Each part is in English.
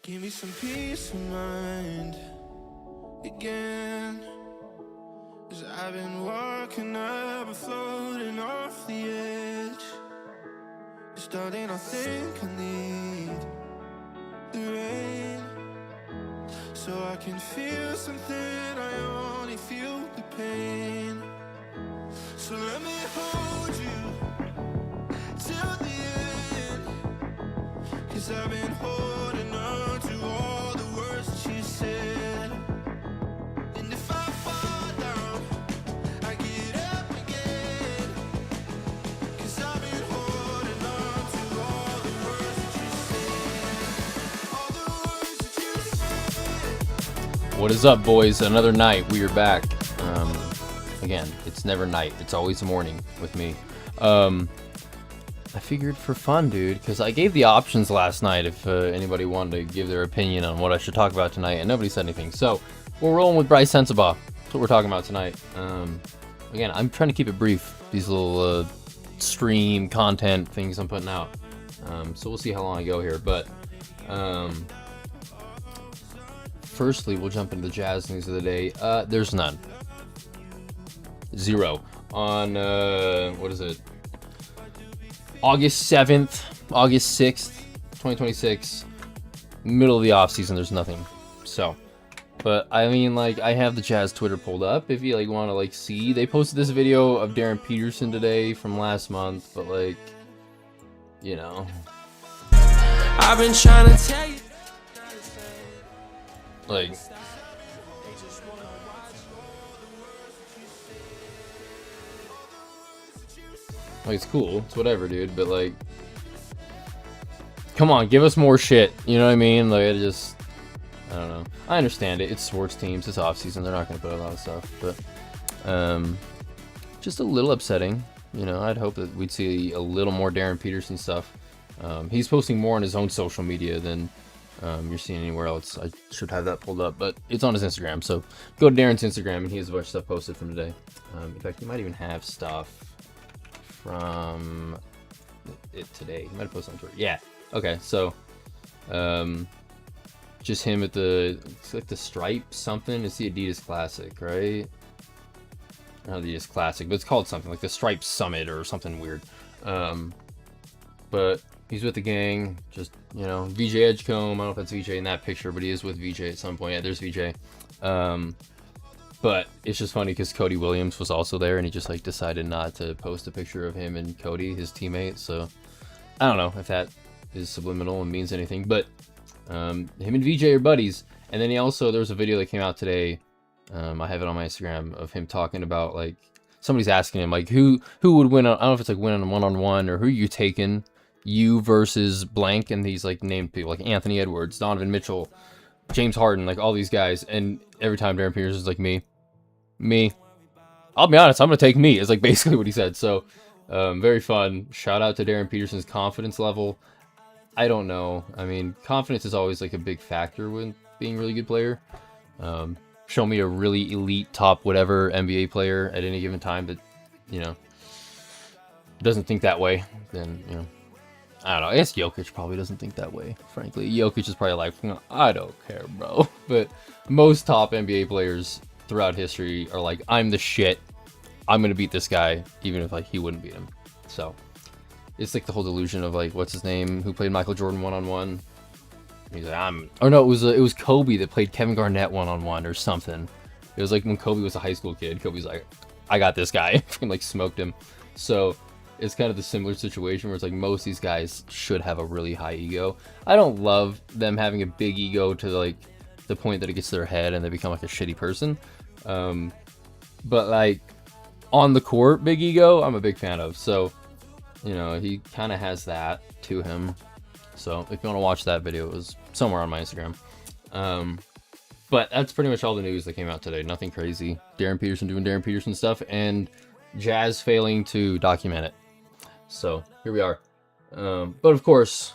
Give me some peace of mind again. 'Cause I've been walking up and floating off the edge. 'Cause darling, I think I need the rain, so I can feel something, I only feel the pain. So let me hold you till the end. 'Cause I've been holding on to all the words that you said. And if I fall down, I get up again. 'Cause I've been holding on to all the words that you said. All the words that you said. What is up, boys? Another night. We are back. Again, it's never night. It's always morning with me. I figured for fun, dude, because I gave the options last night if anybody wanted to give their opinion on what I should talk about tonight, and nobody said anything. So we're rolling with BRICE SENSABAUGH. That's what we're talking about tonight. Again, I'm trying to keep it brief. These little stream content things I'm putting out. So we'll see how long I go here. But firstly, we'll jump into the Jazz news of the day. There's none. Zero. On, what is it? August 7th, August 6th, 2026, middle of the off season, there's nothing. So, but I mean, like, I have the Jazz Twitter pulled up if you like want to like see. They posted this video of Darren Peterson today from last month, but like, you know, I've been trying to tell you. like, it's cool, it's whatever, dude, but like, come on, give us more shit, you know what I mean? Like, I don't know. I understand it, it's sports teams, it's off season, they're not gonna put a lot of stuff, but just a little upsetting, you know. I'd hope that we'd see a little more Darren Peterson stuff. He's posting more on his own social media than you're seeing anywhere else. I should have that pulled up, but it's on his Instagram, so go to Darren's Instagram and he has a bunch of stuff posted from today. In fact, he might even have stuff from it today. He might have posted on Twitter. Yeah. Okay. So, just him at it's like the Stripe something. It's the Adidas Classic, right? Not the Adidas Classic, but it's called something like the Stripe Summit or something weird. But he's with the gang. Just, you know, VJ Edgecombe. I don't know if that's VJ in that picture, but he is with VJ at some point. Yeah, there's VJ. But it's just funny because Cody Williams was also there, and he just like decided not to post a picture of him and Cody, his teammate. So I don't know if that is subliminal and means anything, but him and VJ are buddies. And then there was a video that came out today. I have it on my Instagram of him talking about, like, somebody's asking him like who would win. I don't know if it's like win on one-on-one or who you taking, you versus blank, and he's like named people like Anthony Edwards, Donovan Mitchell, James Harden, like all these guys. And every time Darren Peterson's like me. I'll be honest, I'm gonna take me, is like basically what he said. So very fun. Shout out to Darren Peterson's confidence level. I don't know, I mean, confidence is always like a big factor when being a really good player. Show me a really elite top whatever NBA player at any given time that, you know, doesn't think that way, then, you know, I don't know. I guess Jokic probably doesn't think that way, frankly. Jokic is probably like, I don't care, bro. But most top NBA players throughout history are like, I'm the shit, I'm gonna beat this guy even if like he wouldn't beat him. So it's like the whole delusion of like, what's his name, who played Michael Jordan one-on-one. He's like, it was Kobe that played Kevin Garnett one-on-one or something. It was like when Kobe was a high school kid, Kobe's like, I got this guy, and like smoked him. So it's kind of the similar situation where it's like most of these guys should have a really high ego. I don't love them having a big ego to like the point that it gets to their head and they become like a shitty person. But like on the court, big ego, I'm a big fan of. So, you know, he kind of has that to him. So if you want to watch that video, it was somewhere on my Instagram. But that's pretty much all the news that came out today. Nothing crazy. Darren Peterson doing Darren Peterson stuff and Jazz failing to document it. So here we are. But of course,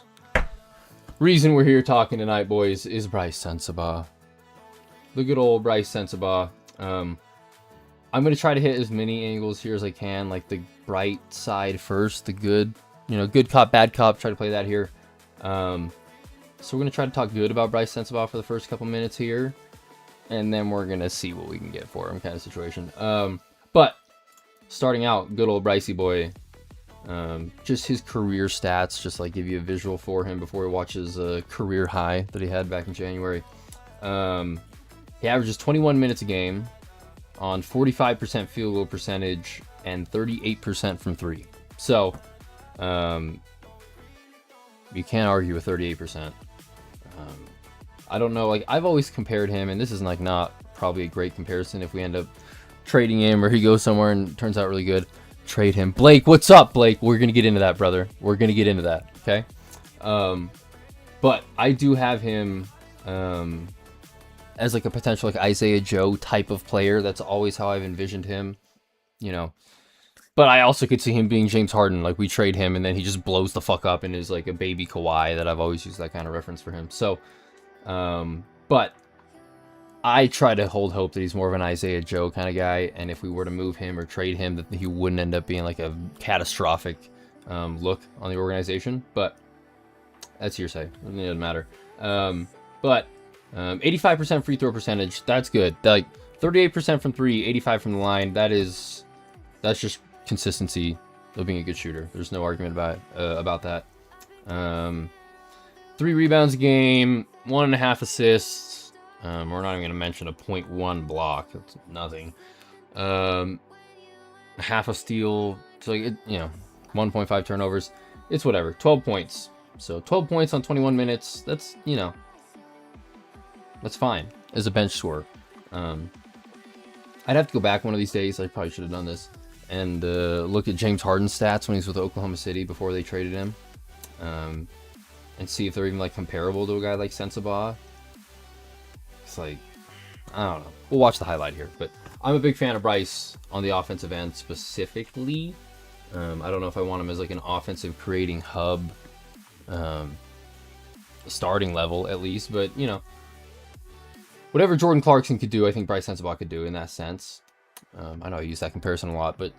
reason we're here talking tonight, boys, is BRICE SENSABAUGH. The good old BRICE SENSABAUGh. I'm going to try to hit as many angles here as I can, like the bright side first, the good, you know, good cop, bad cop, try to play that here. So we're going to try to talk good about BRICE SENSABAUGH for the first couple minutes here. And then we're going to see what we can get for him kind of situation. But starting out, good old Bricey boy. Just his career stats, just like give you a visual for him before he watches a career high that he had back in January. He averages 21 minutes a game on 45% field goal percentage and 38% from three. So, you can't argue with 38%. I don't know, like, I've always compared him, and this is like not probably a great comparison if we end up trading him or he goes somewhere and turns out really good. Trade him. Blake, what's up, Blake? We're gonna get into that, brother. We're gonna get into that, okay? But I do have him as like a potential like Isaiah Joe type of player. That's always how I've envisioned him, you know. But I also could see him being James Harden. Like, we trade him and then he just blows the fuck up and is like a baby Kawhi. That I've always used that kind of reference for him. So, but I try to hold hope that he's more of an Isaiah Joe kind of guy, and if we were to move him or trade him, that he wouldn't end up being like a catastrophic look on the organization. But that's hearsay. It doesn't matter. But 85% free throw percentage, that's good. Like 38% from three, 85 from the line. That's just consistency of being a good shooter. There's no argument about that. 3 rebounds a game, 1.5 assists. We're not even going to mention a 0.1 block. That's nothing. Half a steal. So, like, 1.5 turnovers. It's whatever. 12 points. So 12 points on 21 minutes. That's, that's fine as a bench scorer. I'd have to go back one of these days. I probably should have done this. And look at James Harden's stats when he was with Oklahoma City before they traded him. And see if they're even like comparable to a guy like SENSABAUGH. It's like, I don't know. We'll watch the highlight here, but I'm a big fan of Bryce on the offensive end specifically. I don't know if I want him as like an offensive creating hub, starting level at least, but whatever Jordan Clarkson could do, I think Bryce SENSABAUGH could do in that sense. I know I use that comparison a lot, but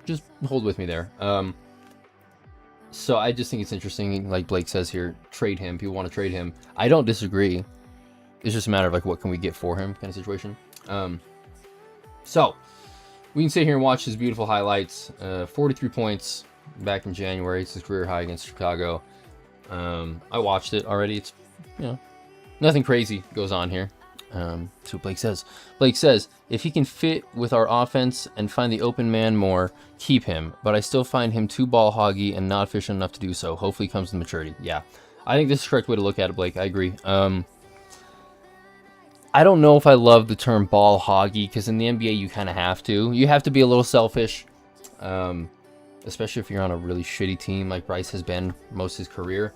just hold with me there. So I just think it's interesting, like Blake says here, trade him. People want to trade him. I don't disagree. It's just a matter of like what can we get for him kind of situation. So we can sit here and watch his beautiful highlights. 43 points back in January. It's his career high against Chicago. I watched it already. It's nothing crazy goes on here. That's what Blake says. Blake says, if he can fit with our offense and find the open man more, keep him. But I still find him too ball hoggy and not efficient enough to do so. Hopefully he comes to maturity. Yeah, I think this is the correct way to look at it, Blake. I agree. I don't know if I love the term ball hoggy, because in the NBA you kind of have to. You have to be a little selfish, especially if you're on a really shitty team like Bryce has been most of his career.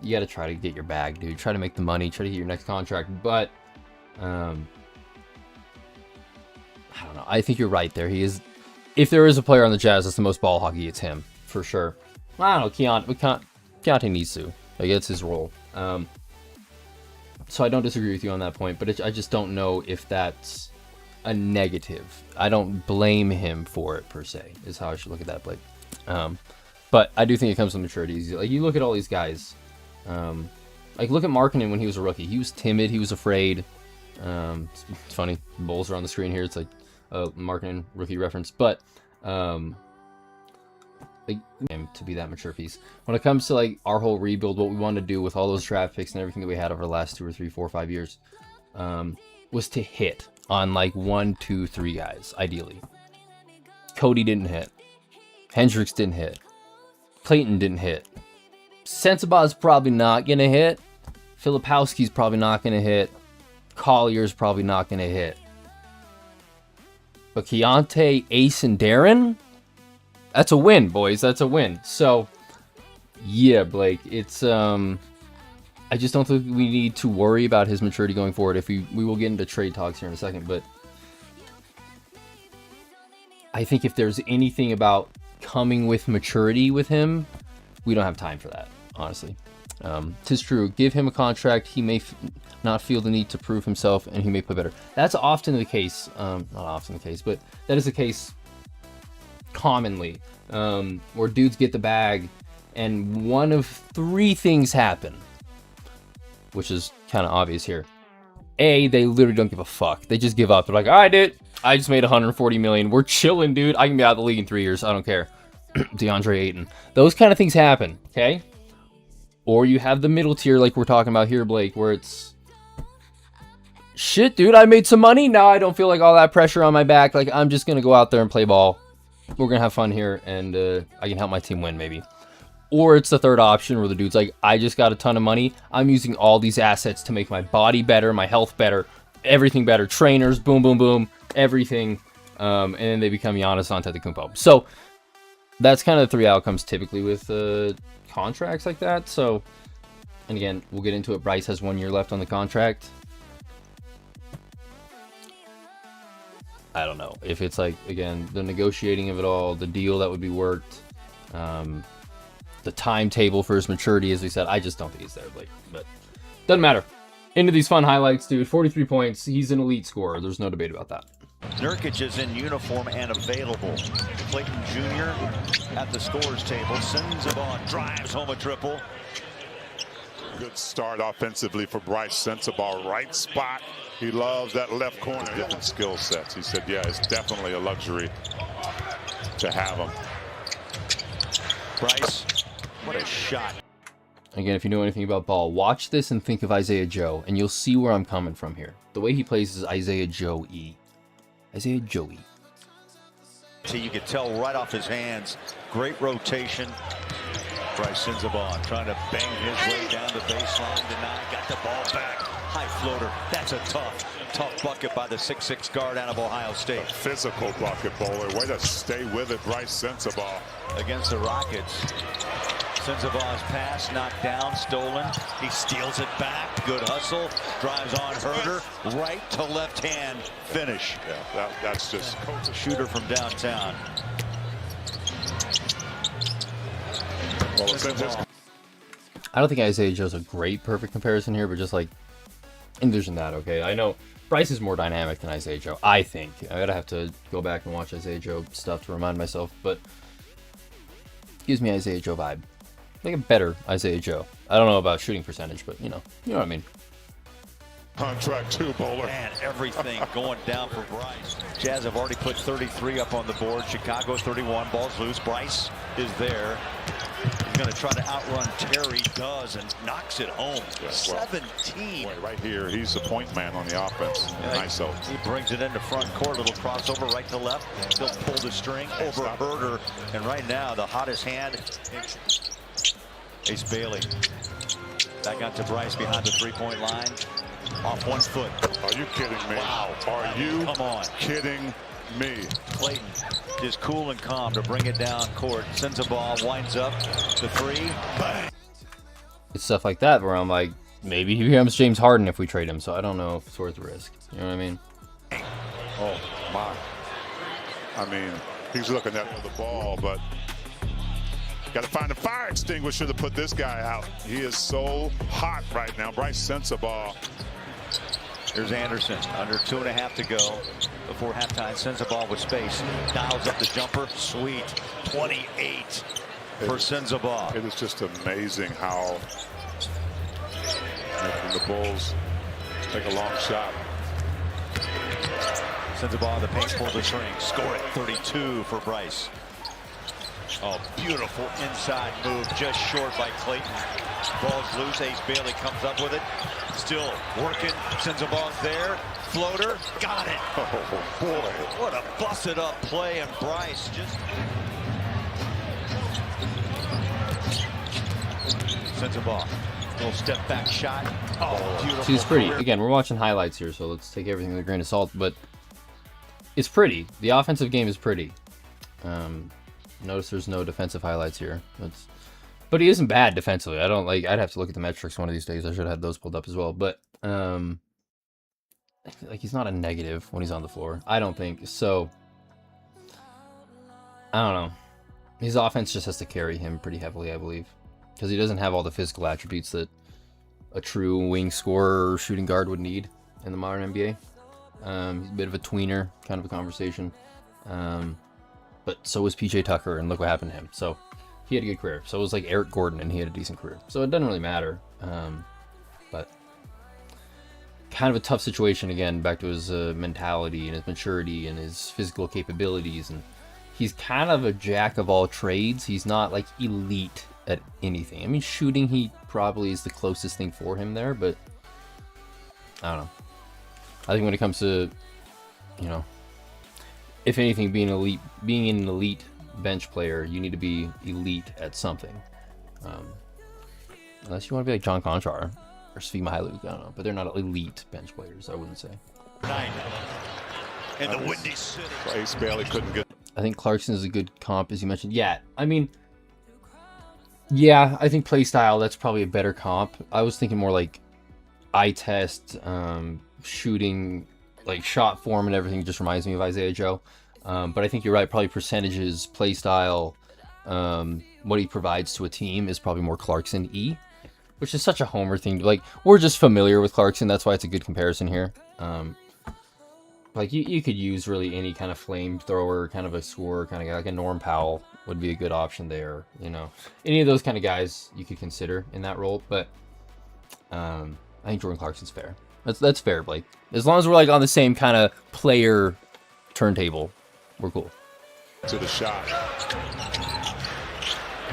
You got to try to get your bag, dude. Try to make the money. Try to get your next contract. But I don't know. I think you're right there. He is. If there is a player on the Jazz that's the most ball hoggy, it's him for sure. I don't know. Keontae needs to. Like, it's his role. So I don't disagree with you on that point, but I just don't know if that's a negative. I don't blame him for it per se, is how I should look at that, Blake. But I do think it comes with maturity. Like, you look at all these guys. Like, look at Markkanen when he was a rookie. He was timid. He was afraid. It's funny. The Bulls are on the screen here. It's like a Markkanen rookie reference. But to be that mature piece. When it comes to like our whole rebuild, what we wanted to do with all those draft picks and everything that we had over the last 2 or 3, 4, 5 years, was to hit on like 1, 2, 3 guys, ideally. Cody didn't hit. Hendricks didn't hit. Clayton didn't hit. SENSABAUGH's probably not gonna hit. Filipowski's probably not gonna hit. Collier's probably not gonna hit. But Keontae, Ace, and Darren, that's a win, boys. That's a win. So, yeah, Blake, it's I just don't think we need to worry about his maturity going forward. If we will get into trade talks here in a second, but I think if there's anything about coming with maturity with him, we don't have time for that, honestly. 'Tis true. Give him a contract. He may not feel the need to prove himself, and he may play better. That's often the case. Not often the case, but that is the case commonly, where dudes get the bag and one of 3 things happen. which is kind of obvious here. A, they literally don't give a fuck. They just give up. They're like, all right, dude, I just made 140 million. We're chilling, dude. I can be out of the league in 3 years. I don't care. DeAndre Ayton. Those kind of things happen, okay? Or you have the middle tier like we're talking about here, Blake, where it's, shit, dude, I made some money. Now I don't feel like all that pressure on my back. Like, I'm just going to go out there and play ball. We're going to have fun here, and I can help my team win, maybe. Or it's the third option where the dude's like, I just got a ton of money. I'm using all these assets to make my body better, my health better, everything better. Trainers, boom, boom, boom, everything. And then they become Giannis Antetokounmpo. So that's kind of the three outcomes typically with contracts like that. So, and again, we'll get into it. Bryce has 1 year left on the contract. I don't know if it's like, again, the negotiating of it all, the deal that would be worked, the timetable for his maturity, as we said. I just don't think he's there, Blake, but doesn't matter. Into these fun highlights, dude. 43 points. He's an elite scorer. There's no debate about that. Nurkic is in uniform and available. Clayton Jr. at the scorer's table. SENSABAUGH drives home a triple. Good start offensively for BRICE. SENSABAUGH, right spot. He loves that left corner. Different skill sets. He said, yeah, it's definitely a luxury to have him. BRICE, what a shot. Again, if you know anything about ball, watch this and think of Isaiah Joe, and you'll see where I'm coming from here. The way he plays is Isaiah Joe-y. Isaiah Joey. So you could tell right off his hands. Great rotation. BRICE SENSABAUGH trying to bang his way down the baseline. Denied. Got the ball back. High floater. That's a tough bucket by the 6'6" guard out of Ohio State. A physical bucket bowler. Way to stay with it, BRICE SENSABAUGH. Against the Rockets. SENSABAUGH's pass knocked down, stolen. He steals it back. Good hustle. Drives on Herder. Right to left hand. Finish. Yeah, that's just Shooter from downtown. well, I don't think Isaiah Joe's a great perfect comparison here, but just like envision that, okay? I know Bryce is more dynamic than Isaiah Joe, I think. I gotta have to go back and watch Isaiah Joe stuff to remind myself, but gives me Isaiah Joe vibe. Like a better Isaiah Joe. I don't know about shooting percentage, but you know what I mean. Contract 2 bowler. Man, everything going down for BRICE. Jazz have already put 33 up on the board. Chicago 31. Ball's loose. BRICE is there. He's going to try to outrun Terry. Does and knocks it home. Yeah, 17. Boy, right here, he's the point man on the offense. Yeah, Nice out. He brings it into front court. Little crossover right to left. He'll pull the string over Herder. And right now, the hottest hand is Bailey. Back out to BRICE behind the three-point line. Off 1 foot. Are you kidding me? Wow. Are you Come on. kidding me? Clayton is cool and calm to bring it down court. SENSABAUGH winds up the three. Bang. It's stuff like that where I'm like, maybe he becomes James Harden if we trade him, so I don't know if it's worth the risk. You know what I mean? Oh, my. I mean, he's looking at the ball, but got to find a fire extinguisher to put this guy out. He is so hot right now. BRICE SENSABAUGH. Here's Anderson. Under 2.5 to go before halftime. SENSABAUGH with space. Dials up the jumper. Sweet. 28 for SENSABAUGH. It is just amazing how making the Bulls take a long shot. SENSABAUGH, the paint pulls the string. Score it. 32 for BRICE. Oh, beautiful inside move, just short by Clayton. Ball's loose. Ace Bailey comes up with it. Still working. SENSABAUGH's there. Floater. Got it. Oh, boy. What a busted up play, and BRICE just. SENSABAUGH. Little step back shot. Oh, beautiful. See, it's pretty. Again, we're watching highlights here, so let's take everything with a grain of salt, but it's pretty. The offensive game is pretty. Notice there's no defensive highlights here. But he isn't bad defensively. I'd have to look at the metrics one of these days. I should have those pulled up as well. But like he's not a negative when he's on the floor. I don't think so. I don't know. His offense just has to carry him pretty heavily, I believe, because he doesn't have all the physical attributes that a true wing scorer or shooting guard would need in the modern NBA. He's a bit of a tweener, kind of a conversation. But so was PJ Tucker, and look what happened to him. So he had a good career. So it was like Eric Gordon, and he had a decent career. So it doesn't really matter. But kind of a tough situation again, back to his mentality and his maturity and his physical capabilities, and he's kind of a jack of all trades. He's not like elite at anything. I mean, shooting, he probably is the closest thing for him there, but I don't know. I think when it comes to, you know, if anything, being an elite bench player, you need to be elite at something. Unless you want to be like John Conchar or Svi Mykhailiuk, I don't know, but they're not elite bench players, I wouldn't say. In the Windy City. Ace Bailey couldn't get. I think Clarkson is a good comp, as you mentioned. Yeah, I mean, yeah, I think playstyle, that's probably a better comp. I was thinking more like eye test, shooting, like shot form and everything just reminds me of Isaiah Joe. But I think you're right, probably percentages, playstyle, what he provides to a team is probably more Clarkson-y, which is such a homer thing. Like, we're just familiar with Clarkson, that's why it's a good comparison here. Like, you could use really any kind of flamethrower, kind of a scorer, kind of guy, like a Norm Powell would be a good option there, you know. Any of those kind of guys you could consider in that role, but I think Jordan Clarkson's fair. That's fair, Blake. As long as we're like on the same kind of player turntable, we're cool. To the shot.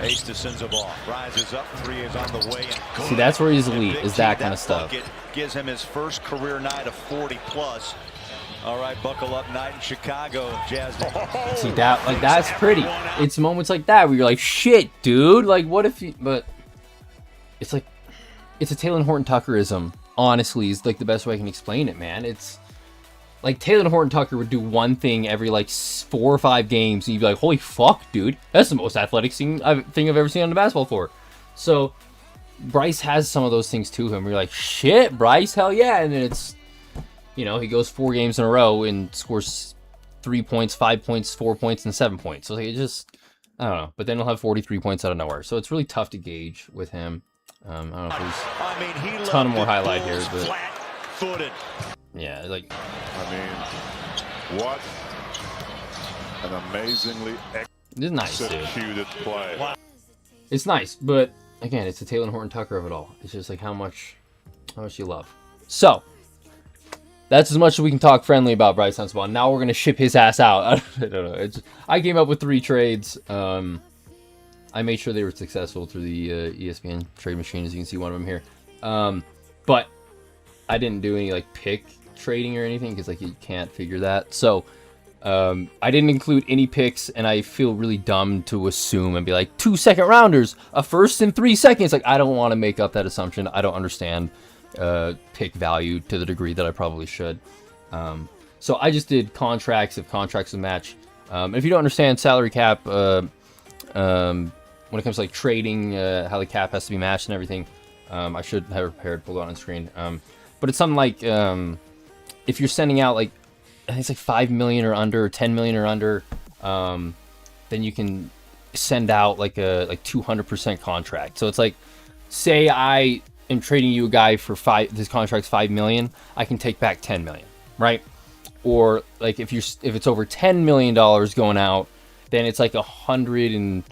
Ace to SENSABAUGH. Rises up, 3 is on the way. And see, that's where he's elite, is that kind of stuff. Gives him his first career night of 40+. All right, buckle up night in Chicago, Jazz. See that, like, that's pretty. It's moments like that where you're like, shit, dude. Like, what if you? But it's like, it's a Taylor Horton Tuckerism. Honestly, is like the best way I can explain it, man. It's like Taylor Horton Tucker would do one thing every like 4 or 5 games, and you'd be like, holy fuck, dude, that's the most athletic thing I've ever seen on the basketball floor. So Bryce has some of those things to him. You're like, shit, Bryce, hell yeah. And then it's, you know, he goes 4 games in a row and scores 3 points, 5 points, 4 points, and 7 points. So like, it just, I don't know. But then he'll have 43 points out of nowhere. So it's really tough to gauge with him. I don't know if there's a ton more highlight here, but flat-footed. Yeah, like, I mean, what an amazingly it's nice, dude. executed play. It's nice, but again, it's the Taylor Horton Tucker of it all. It's just like how much you love. So that's as much as we can talk friendly about Bryce SENSABAUGH. Now we're gonna ship his ass out. I don't know. I came up with 3 trades. I made sure they were successful through the ESPN trade machine, as you can see one of them here. But I didn't do any like pick trading or anything because like you can't figure that. So I didn't include any picks, and I feel really dumb to assume and be like 2 second rounders, a first in 3 seconds. Like, I don't want to make up that assumption. I don't understand pick value to the degree that I probably should. So I just did contracts if contracts would match. If you don't understand salary cap, when it comes to like trading, how the cap has to be matched and everything, I should have prepared, pulled it on screen. But it's something like if you're sending out like, I think it's like 5 million or under, or 10 million or under, then you can send out like a 200% contract. So it's like, say I am trading you a guy for this contract's 5 million, I can take back 10 million, right? Or like if it's over $10 million going out, then it's like 25%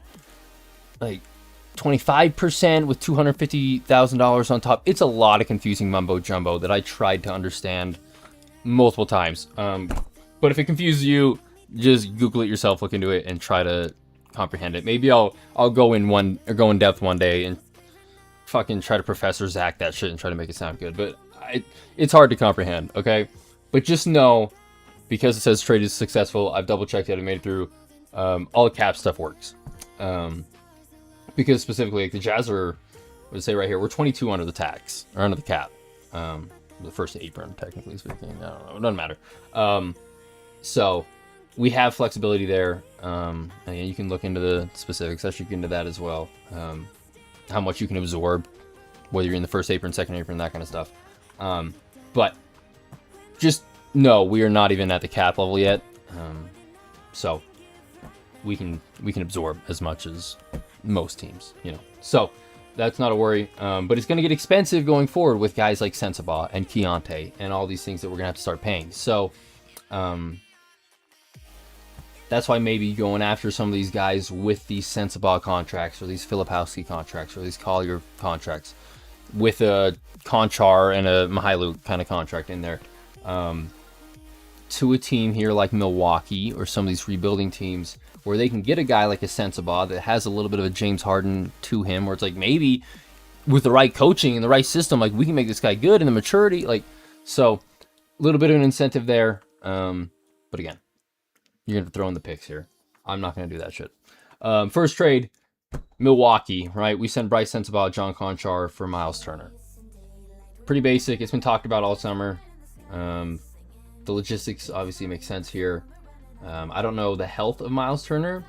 with $250,000 on top. It's a lot of confusing mumbo jumbo that I tried to understand multiple times. But if it confuses you, just Google it yourself, look into it, and try to comprehend it. Maybe I'll go in depth one day and fucking try to Professor Zach that shit and try to make it sound good. But it's hard to comprehend, okay? But just know, because it says trade is successful, I've double checked it, I made it through. All the cap stuff works. Because specifically, like the Jazz are, let's say right here, we're 22 under the tax, or under the cap. The first apron, technically speaking. I don't know, it doesn't matter. So we have flexibility there. And you can look into the specifics. I should get into that as well. How much you can absorb, whether you're in the first apron, second apron, that kind of stuff. But just know we are not even at the cap level yet. So we can absorb as much as most teams, you know. So that's not a worry. But it's going to get expensive going forward with guys like SENSABAUGH and Keontae and all these things that we're going to have to start paying. So that's why maybe going after some of these guys with these SENSABAUGH contracts or these Filipowski contracts or these Collier contracts with a Conchar and a Mihailuk kind of contract in there. To a team here like Milwaukee or some of these rebuilding teams where they can get a guy like a SENSABAUGH that has a little bit of a James Harden to him, where it's like maybe with the right coaching and the right system, like we can make this guy good and the maturity, like, so a little bit of an incentive there. But again, you're gonna throw in the picks here. I'm not gonna do that shit. First trade, Milwaukee, right? We send BRICE, SENSABAUGH, John Conchar for Miles Turner. Pretty basic. It's been talked about all summer. The logistics obviously make sense here. I don't know the health of Miles Turner,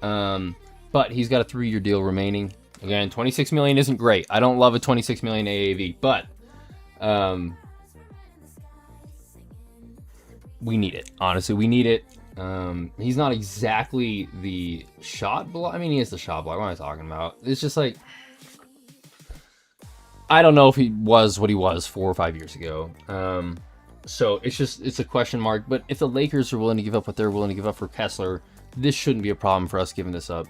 but he's got a 3-year deal remaining. Again, 26 million isn't great. I don't love a 26 million AAV, but we need it. Honestly, we need it. He's not exactly the shot block. I mean, he is the shot block. What am I talking about? It's just like, I don't know if he was what he was 4 or 5 years ago. So it's a question mark. But if the Lakers are willing to give up what they're willing to give up for Kessler, this shouldn't be a problem for us giving this up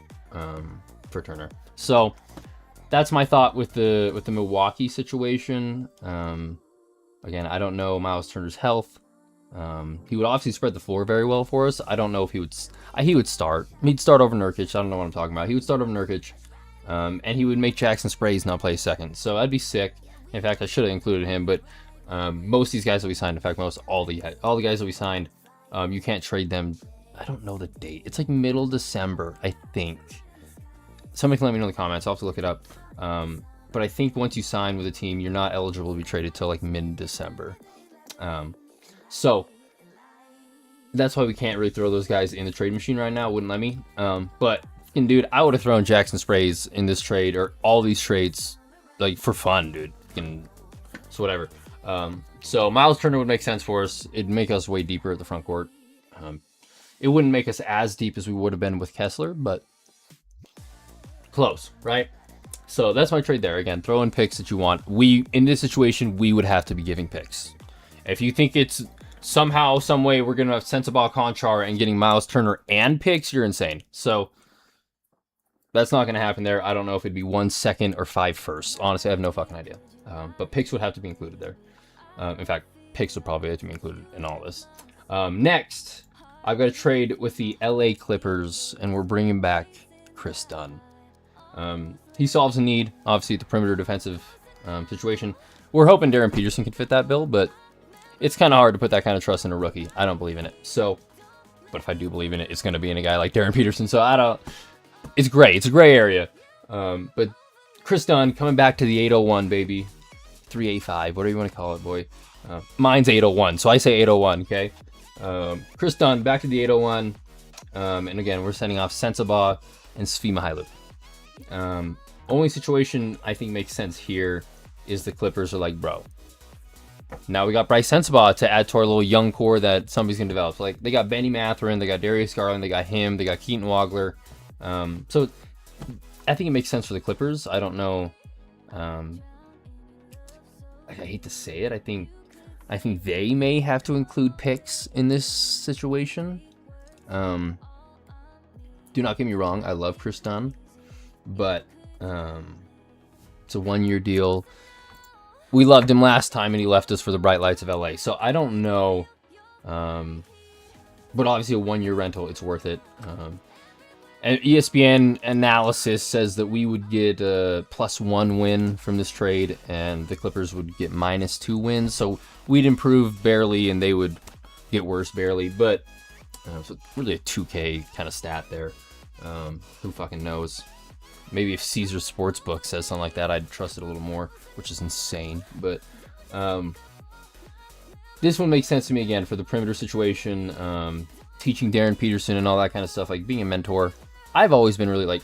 for Turner. So that's my thought with the Milwaukee situation. Again, I don't know Miles Turner's health. He would obviously spread the floor very well for us. I don't know if he would start. He'd start over Nurkic. I don't know what I'm talking about. He would start over Nurkic, and he would make Jackson Sprays not play second. So that'd be sick. In fact, I should have included him, but most of these guys that we signed, in fact, all the guys that we signed, you can't trade them. I don't know the date. It's like middle December, I think. Somebody can let me know in the comments. I'll have to look it up. But I think once you sign with a team, you're not eligible to be traded till like mid-December. So that's why we can't really throw those guys in the trade machine right now. Wouldn't let me. But dude, I would have thrown Jackson Sprays in this trade or all these trades like for fun, dude. So whatever. So Miles Turner would make sense for us. It'd make us way deeper at the front court. It wouldn't make us as deep as we would have been with Kessler, but close, right? So that's my trade there. Again, throw in picks that you want. In this situation, we would have to be giving picks. If you think it's somehow, some way we're going to have SENSABAUGH, Conchar, and getting Miles Turner and picks, you're insane. So that's not going to happen there. I don't know if it'd be 1 second or 5 firsts. Honestly, I have no fucking idea. But picks would have to be included there. In fact, picks would probably have to be included in all this. Next, I've got a trade with the LA Clippers, and we're bringing back Chris Dunn. He solves a need, obviously, at the perimeter defensive situation. We're hoping Darren Peterson can fit that bill, but it's kind of hard to put that kind of trust in a rookie. I don't believe in it. So, but if I do believe in it, it's going to be in a guy like Darren Peterson. So it's gray. It's a gray area. But Chris Dunn coming back to the 801, baby. 385, whatever you want to call it, boy. Mine's 801, so I say 801, okay? Chris Dunn back to the 801. And again, we're sending off SENSABAUGH and Svi Mihailuk. Only situation I think makes sense here is the Clippers are like, bro, now we got BRICE, SENSABAUGH to add to our little young core that somebody's gonna develop. So like they got Benny Mathurin, they got Darius Garland, they got him, they got Keaton Wagler. So I think it makes sense for the Clippers. I don't know. I hate to say it. I think they may have to include picks in this situation. Do not get me wrong. I love Chris Dunn, but it's a 1-year deal. We loved him last time, and he left us for the bright lights of LA. So I don't know, but obviously a 1-year rental, it's worth it. And ESPN analysis says that we would get a +1 win from this trade, and the Clippers would get -2 wins. So we'd improve barely, and they would get worse barely. But so really a 2K kind of stat there. Who fucking knows? Maybe if Caesar Sportsbook says something like that, I'd trust it a little more, which is insane. But this one makes sense to me again for the perimeter situation, teaching Darren Peterson and all that kind of stuff, like being a mentor. I've always been really like,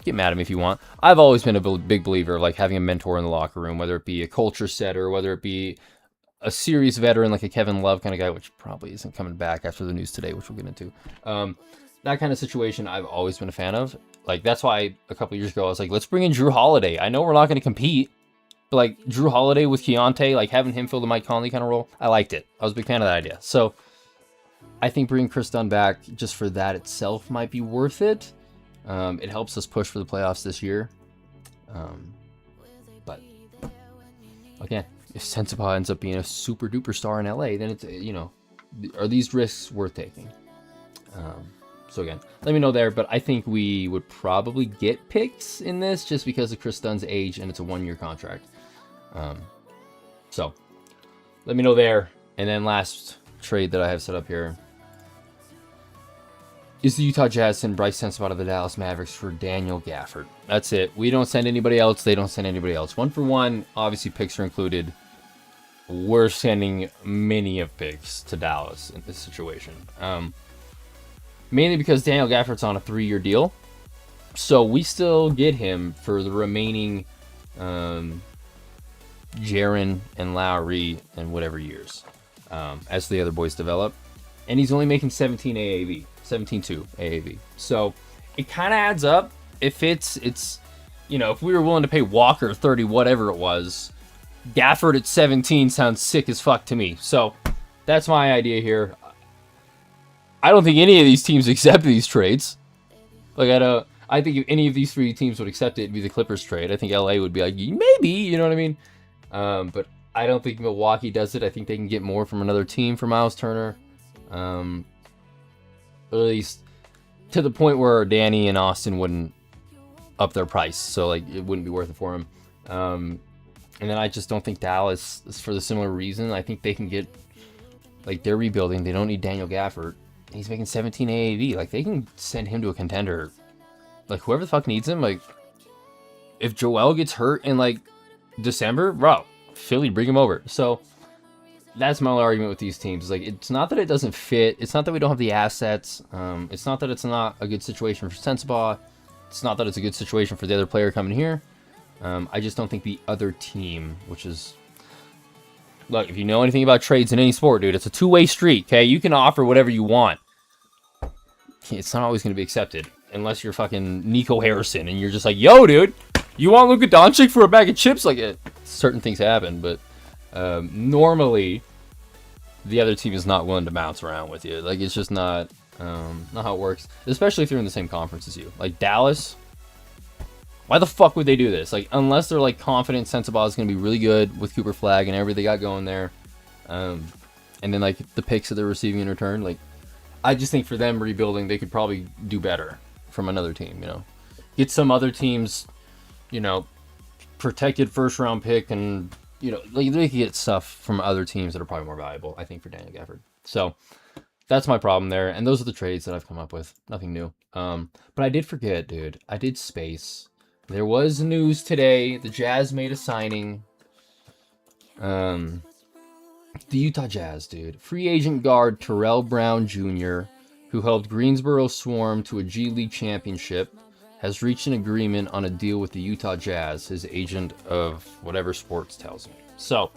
get mad at me if you want. I've always been a big believer of like having a mentor in the locker room, whether it be a culture setter, whether it be a serious veteran like a Kevin Love kind of guy, which probably isn't coming back after the news today, which we'll get into. That kind of situation I've always been a fan of. Like, that's why a couple years ago I was like, let's bring in Drew Holiday. I know we're not going to compete, but like Drew Holiday with Keontae, like having him fill the Mike Conley kind of role, I liked it. I was a big fan of that idea. So I think bringing Chris Dunn back just for that itself might be worth it. It helps us push for the playoffs this year. But again, if SENSABAUGH ends up being a super duper star in LA, then it's, you know, are these risks worth taking? So again, let me know there, but I think we would probably get picks in this just because of Chris Dunn's age and it's a 1-year contract. So let me know there. And then last trade that I have set up here is the Utah Jazz send BRICE SENSABAUGH to the Dallas Mavericks for Daniel Gafford. That's it. We don't send anybody else. They don't send anybody else. 1-for-1. Obviously, picks are included. We're sending many of picks to Dallas in this situation. Mainly because Daniel Gafford's on a 3-year deal. So we still get him for the remaining Jaren and Lowry and whatever years as the other boys develop. And he's only making 17 AAV. 17.2 AAV. So it kind of adds up. If it's, you know, if we were willing to pay Walker 30, whatever it was, Gafford at 17 sounds sick as fuck to me. So that's my idea here. I don't think any of these teams accept these trades. Like, I think if any of these 3 teams would accept it, it'd be the Clippers trade. I think LA would be like, maybe, you know what I mean? But I don't think Milwaukee does it. I think they can get more from another team for Miles Turner. At least to the point where Danny and Austin wouldn't up their price. So, like, it wouldn't be worth it for him. And then I just don't think Dallas is for the similar reason. I think they can get, like, they're rebuilding. They don't need Daniel Gafford. He's making 17 AAV. Like, they can send him to a contender. Like, whoever the fuck needs him, like, if Joel gets hurt in, like, December, bro, Philly, bring him over. So that's my argument with these teams. Like, it's not that it doesn't fit. It's not that we don't have the assets. It's not that it's not a good situation for SENSABAUGH. It's not that it's a good situation for the other player coming here. I just don't think the other team, which is... Look, if you know anything about trades in any sport, dude, it's a two-way street, okay? You can offer whatever you want. It's not always going to be accepted. Unless you're fucking Nico Harrison and you're just like, yo, dude, you want Luka Doncic for a bag of chips? Like, certain things happen, but normally the other team is not willing to bounce around with you. Like, it's just not how it works. Especially if they're in the same conference as you. Like, Dallas, why the fuck would they do this? Like, unless they're, like, confident SENSABAUGH is going to be really good with Cooper Flag and everything they got going there. And then, like, the picks that they're receiving in return. Like, I just think for them rebuilding, they could probably do better from another team, you know. Get some other teams, you know, protected first-round pick and, you know, like, they could get stuff from other teams that are probably more valuable, I think, for Daniel Gafford. So, that's my problem there. And those are the trades that I've come up with. Nothing new. But I did forget, dude. I did space. There was news today. The Jazz made a signing. The Utah Jazz, dude. Free agent guard Terrell Brown Jr., who helped Greensboro Swarm to a G League championship, has reached an agreement on a deal with the Utah Jazz, his agent of whatever sports tells me. So,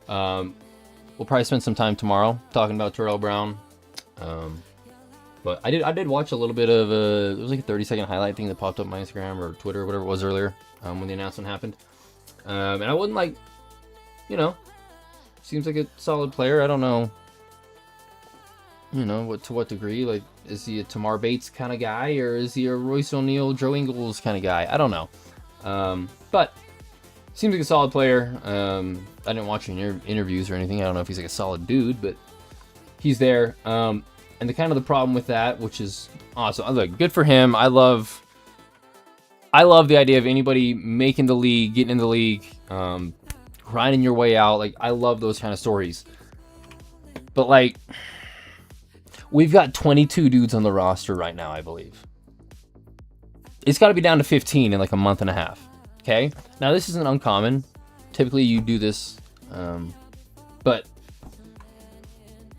we'll probably spend some time tomorrow talking about Terrell Brown. But I did watch a little bit of it was like a 30-second highlight thing that popped up on my Instagram or Twitter or whatever it was earlier when the announcement happened. And I wasn't like, you know, seems like a solid player. I don't know, you know, to what degree. Like, is he a Tamar Bates kind of guy or is he a Royce O'Neal, Joe Ingles kind of guy? I don't know. But seems like a solid player. I didn't watch any interviews or anything. I don't know if he's like a solid dude, but he's there. And the kind of the problem with that, which is awesome. Look, good for him. I love the idea of anybody making the league, getting in the league, grinding your way out. Like, I love those kind of stories. But, like, we've got 22 dudes on the roster right now, I believe. It's got to be down to 15 in like a month and a half. Okay? Now, this isn't uncommon. Typically, you do this. But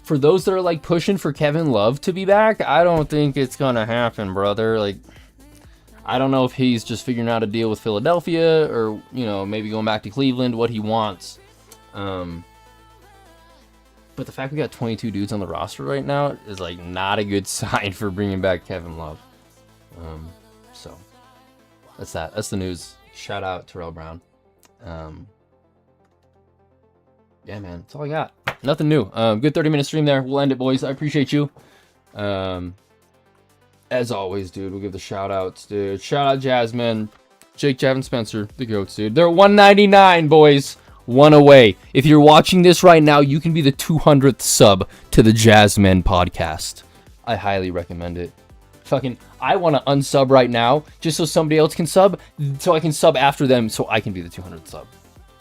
for those that are, like, pushing for Kevin Love to be back, I don't think it's going to happen, brother. Like, I don't know if he's just figuring out a deal with Philadelphia or, you know, maybe going back to Cleveland, what he wants. But the fact we got 22 dudes on the roster right now is, like, not a good sign for bringing back Kevin Love. So, that's that. That's the news. Shout out Terrell Brown. Yeah, man, that's all I got. Nothing new. Good 30-minute stream there. We'll end it, boys. I appreciate you. As always, dude, we'll give the shout-outs, dude. Shout-out Jasmine, Jake, Javin, Spencer, the GOATs, dude. They're 199, boys. One away. If you're watching this right now, you can be the 200th sub to the Jasmine podcast. I highly recommend it. Fucking, I want to unsub right now just so somebody else can sub, so I can sub after them so I can be the 200th sub.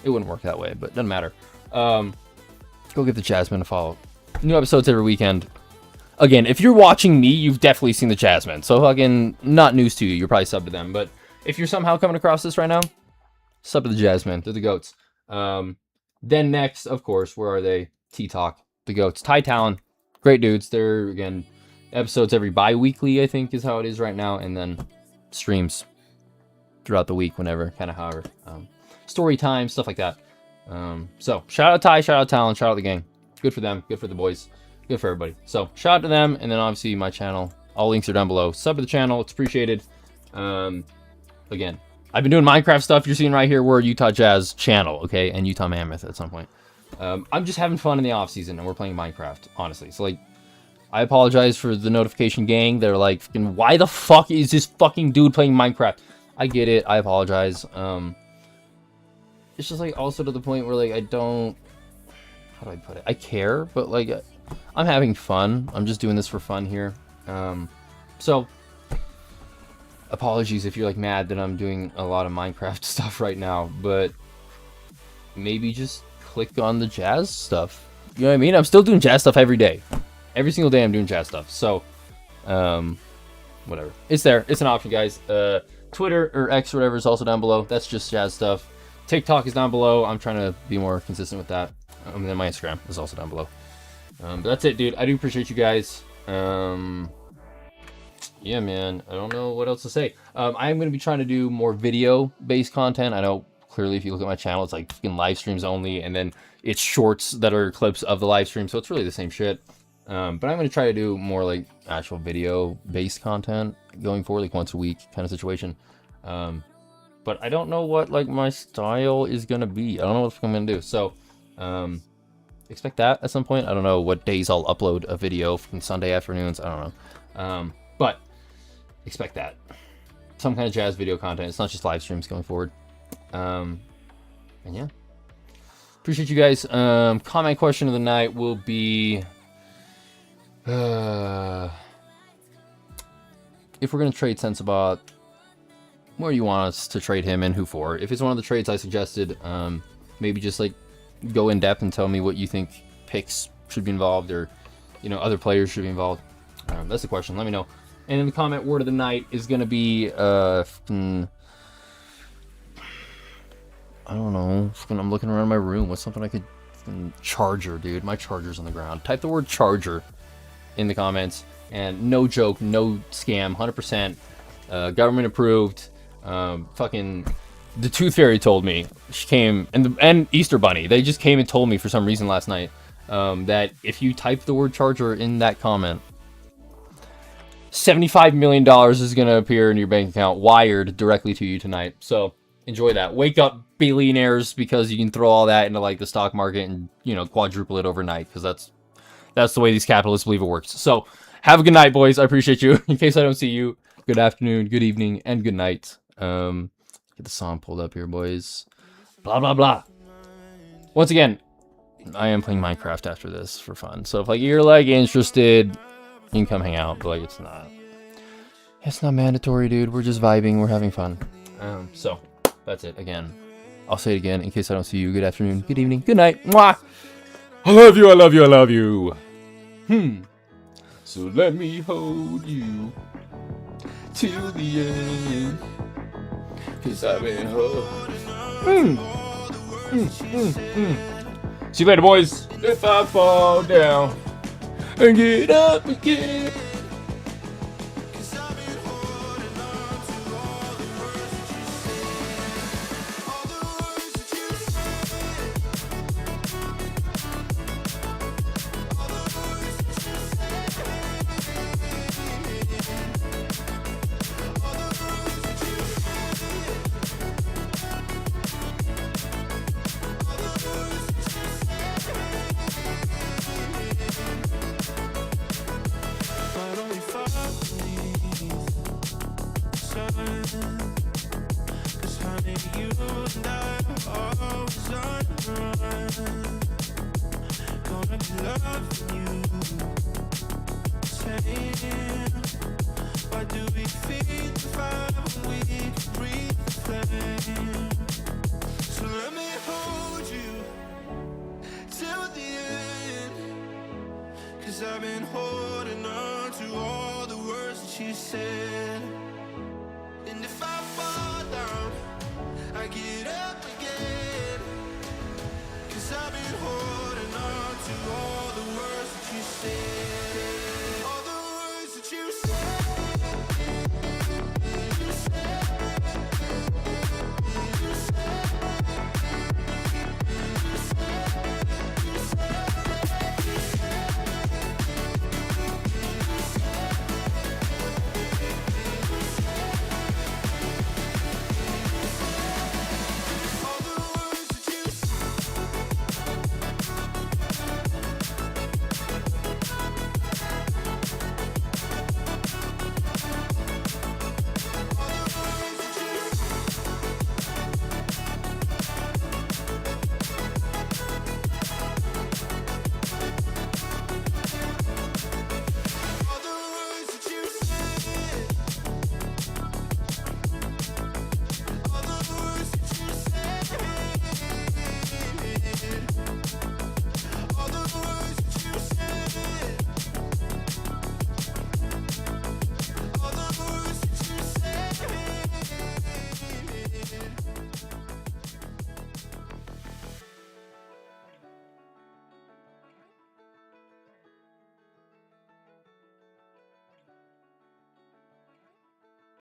It wouldn't work that way, but doesn't matter. Go give the Jasmine a follow. New episodes every weekend. Again, if you're watching me, you've definitely seen the Jasmine. So fucking not news to you. You're probably subbed to them. But if you're somehow coming across this right now, sub to the Jasmine. They're the goats. Then next, of course, where are they? T-Talk. The goats. Ty Talon. Great dudes. They're, again, episodes every bi-weekly, I think, is how it is right now. And then streams throughout the week, whenever, kind of however. Story time, stuff like that. So, shout out Ty, shout out Talon, shout out the gang. Good for them, good for the boys, good for everybody. So, shout out to them, and then obviously my channel. All links are down below. Sub to the channel, it's appreciated. Again, I've been doing Minecraft stuff. You're seeing right here, we're Utah Jazz channel, okay? And Utah Mammoth at some point. I'm just having fun in the off season, and we're playing Minecraft, honestly. So, like, I apologize for the notification gang. They're like, why the fuck is this fucking dude playing Minecraft? I get it, I apologize. It's just, like, also to the point where, like, I don't... How do I put it? I care, but, like, I'm having fun. I'm just doing this for fun here. So, apologies if you're, like, mad that I'm doing a lot of Minecraft stuff right now, but maybe just click on the Jazz stuff. You know what I mean? I'm still doing Jazz stuff every day. Every single day I'm doing Jazz stuff. So, whatever. It's there. It's an option, guys. Twitter or X or whatever is also down below. That's just Jazz stuff. TikTok is down below. I'm trying to be more consistent with that. And then my Instagram is also down below. But that's it, dude. I do appreciate you guys. Yeah, man. I don't know what else to say. I'm going to be trying to do more video-based content. I know, clearly, if you look at my channel, it's like fucking live streams only. And then it's shorts that are clips of the live stream. So it's really the same shit. But I'm going to try to do more, like, actual video-based content going forward, like, once a week kind of situation. But I don't know what, like, my style is going to be. I don't know what I'm going to do. So, expect that at some point. I don't know what days I'll upload a video from Sunday afternoons. I don't know. But expect that. Some kind of Jazz video content. It's not just live streams going forward. And yeah. Appreciate you guys. Comment question of the night will be... if we're going to trade SENSABAUGH, where do you want us to trade him and who for? If it's one of the trades I suggested, maybe just, like, go in depth and tell me what you think picks should be involved, or, you know, other players should be involved. That's the question. Let me know. And in the comment word of the night is going to be, I don't know. I'm looking around my room. What's something I could... Charger, dude. My charger's on the ground. Type the word charger in the comments. And no joke, no scam, 100%. Government approved. Fucking... The Tooth Fairy told me. She came... And Easter Bunny. They just came and told me for some reason last night that if you type the word charger in that comment, $75 million is going to appear in your bank account, wired directly to you tonight. So, enjoy that. Wake up, billionaires, because you can throw all that into, like, the stock market and, you know, quadruple it overnight, because that's the way these capitalists believe it works. So, have a good night, boys. I appreciate you. In case I don't see you, good afternoon, good evening, and good night. Get the song pulled up here, boys. Blah, blah, blah. Once again, I am playing Minecraft after this for fun. So if, like, you're, like, interested, you can come hang out. But, like, it's not mandatory, dude. We're just vibing. We're having fun. So that's it. Again, I'll say it again in case I don't see you. Good afternoon, good evening, good night. Mwah! I love you, I love you, I love you. So let me hold you till the end. 'Cause I've been holding. See you later, boys. If I fall down and get up again. Gonna be loving you. Saying, why do we feed the fire when we can breathe the flame? So let me hold you till the end, 'cause I've been holding on to all the words that you said. And if I fall down, I get up.